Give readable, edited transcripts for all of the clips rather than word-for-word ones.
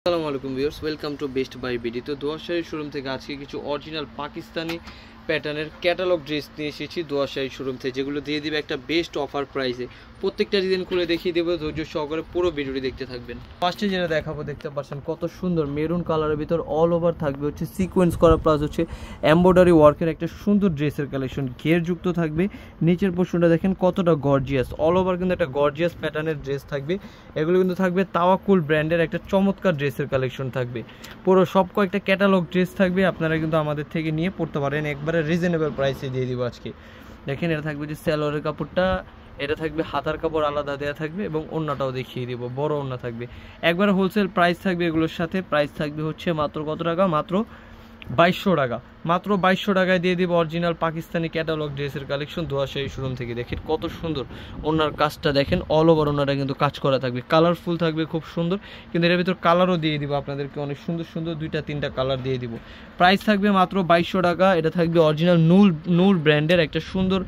আসসালামু আলাইকুম viewers, welcome to Best Buy BD. তো দোয়াশাহী শোরুম থেকে আজকে কিছু অরিজিনাল পাকিস্তানি প্যাটার্নের ক্যাটালগ ড্রেস নিয়ে এসেছি দোয়াশাহী শোরুম থেকে, যেগুলো দিয়ে দিবে একটা বেস্ট অফার প্রাইসে। প্রত্যেকটা ডিজাইন খুলে দেখিয়ে দেবো, ধৈর্য সহকারে পুরো ভিডিওটি দেখতে থাকবেন। ফার্স্টে যেটা দেখাবো দেখতে পাচ্ছেন কত সুন্দর মেরুন কালারের ভিতর অল ওভার থাকবে হচ্ছে সিকোয়েন্স করা, প্লাস হচ্ছে এমব্রয়ডারি ওয়ার্কের একটা সুন্দর ড্রেসের কালেকশন, ঘের যুক্ত থাকবে। নিচের পোর্শনটা দেখেন কতটা গর্জিয়াস, অল ওভার কিন্তু একটা গর্জিয়াস প্যাটার্নের ড্রেস থাকবে। এগুলো কিন্তু থাকবে তাওয়াকুল ব্র্যান্ডের একটা চমৎকার ড্রেসের কালেকশন থাকবে। পুরো সব কয়েকটা ক্যাটালগ ড্রেস থাকবে, আপনারা কিন্তু আমাদের থেকে নিয়ে পড়তে পারেন, একবারে রিজনেবল প্রাইসে দিয়ে দিব আজকে। দেখেন এটা থাকবে যে সালোয়ারের কাপড়টা, এটা থাকবে হাতার কাপড় আলাদা দেওয়া থাকবে এবং ওড়নাটাও দেখিয়ে দিব, বড় ওড়না থাকবে। একবারে হোলসেল প্রাইস থাকবে এগুলোর সাথে। প্রাইস থাকবে হচ্ছে মাত্র কত টাকা, মাত্র 2200 টাকা। মাত্র 2200 টাকায় দিয়ে দিব অরিজিনাল পাকিস্তানি ক্যাটালগ ড্রেসের কালেকশন দোয়াশাহী শোরুম থেকে। দেখেন কত সুন্দর ওনার কাজটা, দেখেন অল ওভার ওনাটা কিন্তু কাজ করা থাকবে, কালারফুল থাকবে, খুব সুন্দর। কিন্তু এর ভিতর কালারও দিয়ে দিব আপনাদেরকে, অনেক সুন্দর সুন্দর 2-3টা কালার দিয়ে দিব। প্রাইস থাকবে মাত্র 2200 টাকা। এটা থাকবে অরিজিনাল নূর ব্র্যান্ডের একটা সুন্দর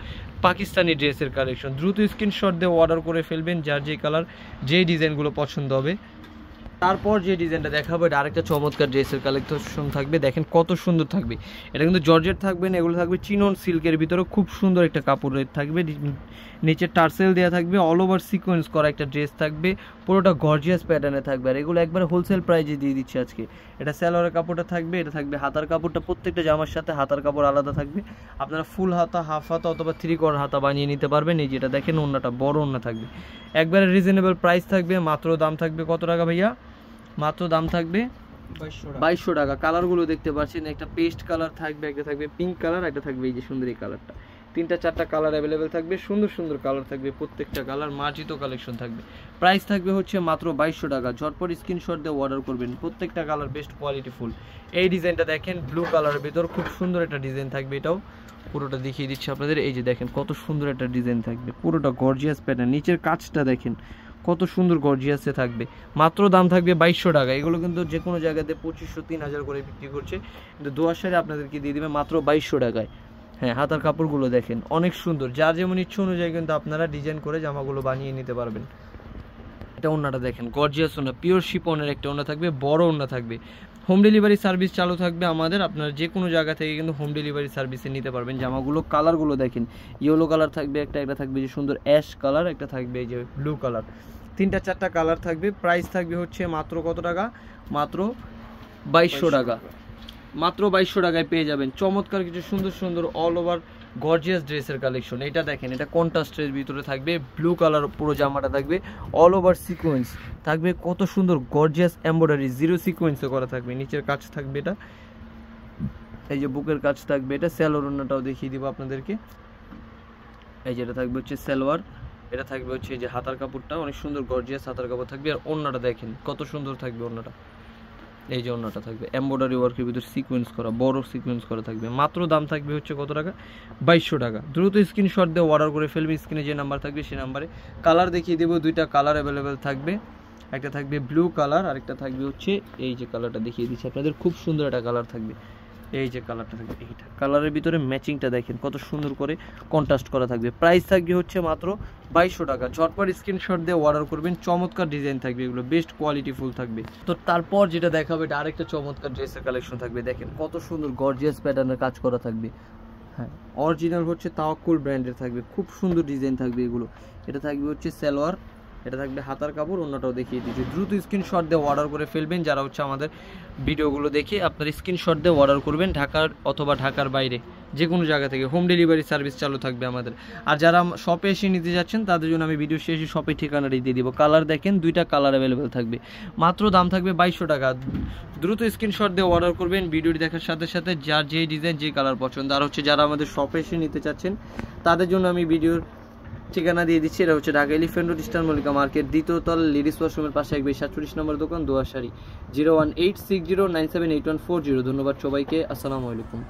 পাকিস্তানি ড্রেসের কালেকশন। দ্রুত স্ক্রিনশট দিয়ে অর্ডার করে ফেলবেন, যার যে কালার যেই ডিজাইনগুলো পছন্দ হবে। তারপর যে ডিজাইনটা দেখাবো এটা আরেকটা চমৎকার ড্রেসের কালেকশন থাকবে, দেখেন কত সুন্দর থাকবে। এটা কিন্তু জর্জেট থাকবে না, এগুলো থাকবে চিনন সিল্কের ভিতরে, খুব সুন্দর একটা কাপড়ের থাকবে। নিচে টার্সেল দেওয়া থাকবে, অল ওভার সিকোয়েন্স করা একটা ড্রেস থাকবে, পুরোটা গর্জিয়াস প্যাটার্নে থাকবে। আর এগুলো একবার হোলসেল প্রাইজে দিয়ে দিচ্ছি আজকে। এটা সালোয়ারের কাপড়টা থাকবে, এটা থাকবে হাতার কাপড়টা, প্রত্যেকটা জামার সাথে হাতার কাপড় আলাদা থাকবে। আপনারা ফুল হাতা, হাফ হাতা অথবা 3/4 হাতা বানিয়ে নিতে পারবেন। এই যেটা দেখেন ওড়নাটা বড় ওড়না থাকবে, একবারে রিজনেবল প্রাইস থাকবে। মাত্র দাম থাকবে কত টাকা ভাইয়া? মাত্র দাম থাকবে 2200 টাকা। কালারগুলো দেখতে পাচ্ছেন, একটা পেস্ট কালার থাকবে, একটা থাকবে পিঙ্ক কালার, একটা থাকবে এই যে সুন্দর এই কালারটা। 3-4টা কালার অ্যাভেলেবেল থাকবে, সুন্দর সুন্দর কালার থাকবে, প্রত্যেকটা কালার মার্জিত কালেকশন থাকবে। প্রাইস থাকবে হচ্ছে মাত্র 2200 টাকা। ঝটপট স্ক্রিনশট দিয়ে অর্ডার করবেন, প্রত্যেকটা কালার বেস্ট কোয়ালিটি ফুল। এই ডিজাইনটা দেখেন ব্লু কালারের ভিতর, খুব সুন্দর একটা ডিজাইন থাকবে। এটাও পুরোটা দেখিয়ে দিচ্ছি আপনাদের। এই যে দেখেন কত সুন্দর একটা ডিজাইন থাকবে, পুরোটা গর্জিয়াস প্যাটার্ন। নিচের কাজটা দেখেন কত সুন্দর গর্জিয়াসে থাকবে। মাত্র দাম থাকবে 2200 টাকা। এগুলো কিন্তু যে কোনো জায়গাতে 2500-3000 করে বিক্রি করছে, কিন্তু দোয়াশাহী আপনাদেরকে দিয়ে দিবে মাত্র 2200 টাকায়। হ্যাঁ, হাতার কাপড়গুলো দেখেন অনেক সুন্দর, যার যেমন ইচ্ছে অনুযায়ী কিন্তু আপনারা ডিজাইন করে জামাগুলো বানিয়ে নিতে পারবেন। এটা ওড়নাটা দেখেন গর্জিয়াস ওড়না, পিওর শিপনের একটা ওড়না থাকবে, বড় ওড়না থাকবে। হোম ডেলিভারি সার্ভিস চালু থাকবে আমাদের, আপনারা যে কোনো জায়গা থেকে কিন্তু হোম ডেলিভারি সার্ভিসে নিতে পারবেন জামাগুলো। কালারগুলো দেখেন, ইয়েলো কালার থাকবে একটা, একটা থাকবে যে সুন্দর অ্যাশ কালার, একটা থাকবে এই যে ব্লু কালার। 3-4টা কালার থাকবে। প্রাইস থাকবে হচ্ছে মাত্র কত টাকা? মাত্র 2200 টাকা। মাত্র 2200 টাকায় পেয়ে যাবেন চমৎকার কিছু সুন্দর সুন্দর অল ওভার গর্জিয়াস ড্রেসের কালেকশন। এটা দেখেন, এটা কন্ট্রাস্টের ভিতরে থাকবে, ব্লু কালার পুরো জামাটা থাকবে, অল ওভার সিকোয়েন্স থাকবে, কত সুন্দর গর্জিয়াস এমব্রয়ডারি, জিরো সিকোয়েন্সে করা থাকবে। নিচের কাজ থাকবে এটা, এই যে বুকের কাজ থাকবে। এটা সালোয়ার ওড়নাটাও দেখিয়ে দিব আপনাদেরকে। এই যেটা থাকবে হচ্ছে সালোয়ার, এটা থাকবে হচ্ছে এই যে হাতার কাপড়টা, অনেক সুন্দর গর্জিয়াস হাতার কাপড় থাকবে। আর ওড়নাটা দেখেন কত সুন্দর থাকবে ওড়নাটা, এই যে ওড়নাটা থাকবে এমব্রয়ডারি ওয়ার্কের ভিতর সিকোয়েন্স করা, বড় সিকোয়েন্স করা থাকবে। মাত্র দাম থাকবে হচ্ছে কত টাকা? 2200 টাকা। দ্রুত স্ক্রিনশট দিয়ে অর্ডার করে ফেলবে, স্ক্রিনে যে নাম্বার থাকবে সেই নাম্বারে। কালার দেখিয়ে দেবো, 2টা কালার অ্যাভেলেবেল থাকবে, একটা থাকবে ব্লু কালার, আরেকটা থাকবে হচ্ছে এই যে কালারটা দেখিয়ে দিচ্ছি আপনাদের, খুব সুন্দর একটা কালার থাকবে। এই যে কালারটা থাকবে, এইটা কালারের ভিতরে ম্যাচিংটা দেখেন কত সুন্দর করে কন্ট্রাস্ট করা থাকবে। প্রাইস থাকবে হচ্ছে মাত্র 2200 টাকা। ঝটপট স্ক্রিনশট দিয়ে অর্ডার করবেন, চমৎকার ডিজাইন থাকবে, এগুলো বেস্ট কোয়ালিটি ফুল থাকবে। তো তারপর যেটা দেখাবে এটা আরেকটা চমৎকার ড্রেসের কালেকশন থাকবে, দেখেন কত সুন্দর গর্জিয়াস প্যাটার্নের কাজ করা থাকবে। হ্যাঁ, অরিজিনাল হচ্ছে তাওয়াক্কুল ব্র্যান্ডের থাকবে, খুব সুন্দর ডিজাইন থাকবে এগুলো। এটা থাকবে হচ্ছে সালোয়ার, এটা থাকবে হাতার কাপড়, অন্যটাও দেখিয়ে দিচ্ছি। দ্রুত স্ক্রিনশট দিয়ে অর্ডার করে ফেলবেন, যারা হচ্ছে আমাদের ভিডিওগুলো দেখে আপনার স্ক্রিনশট দিয়ে অর্ডার করবেন। ঢাকার অথবা ঢাকার বাইরে যে কোনো জায়গা থেকে হোম ডেলিভারি সার্ভিস চালু থাকবে আমাদের। আর যারা শপে এসে নিতে যাচ্ছেন তাদের জন্য আমি ভিডিও শেষে শপের ঠিকানাটি দিয়ে দিব। কালার দেখেন, 2টা কালার অ্যাভেলেবেল থাকবে। মাত্র দাম থাকবে 2200 টাকা। দ্রুত স্ক্রিনশট দিয়ে অর্ডার করবেন, ভিডিওটি দেখার সাথে সাথে যার যেই ডিজাইন যে কালার পছন্দ। আর হচ্ছে যারা আমাদের শপে এসে নিতে চাচ্ছেন তাদের জন্য আমি ভিডিওর ঠিকানা দিয়ে দিচ্ছি। এটা হচ্ছে Dhaka Elephant Road, Eastern Mallika Market, 2য় তলা, লেডিস ওয়াশরুমের পাশে 47 নম্বর দোকান, দোয়াশাহী। 01860978140। ধন্যবাদ সবাইকে, আসসালামু আলাইকুম।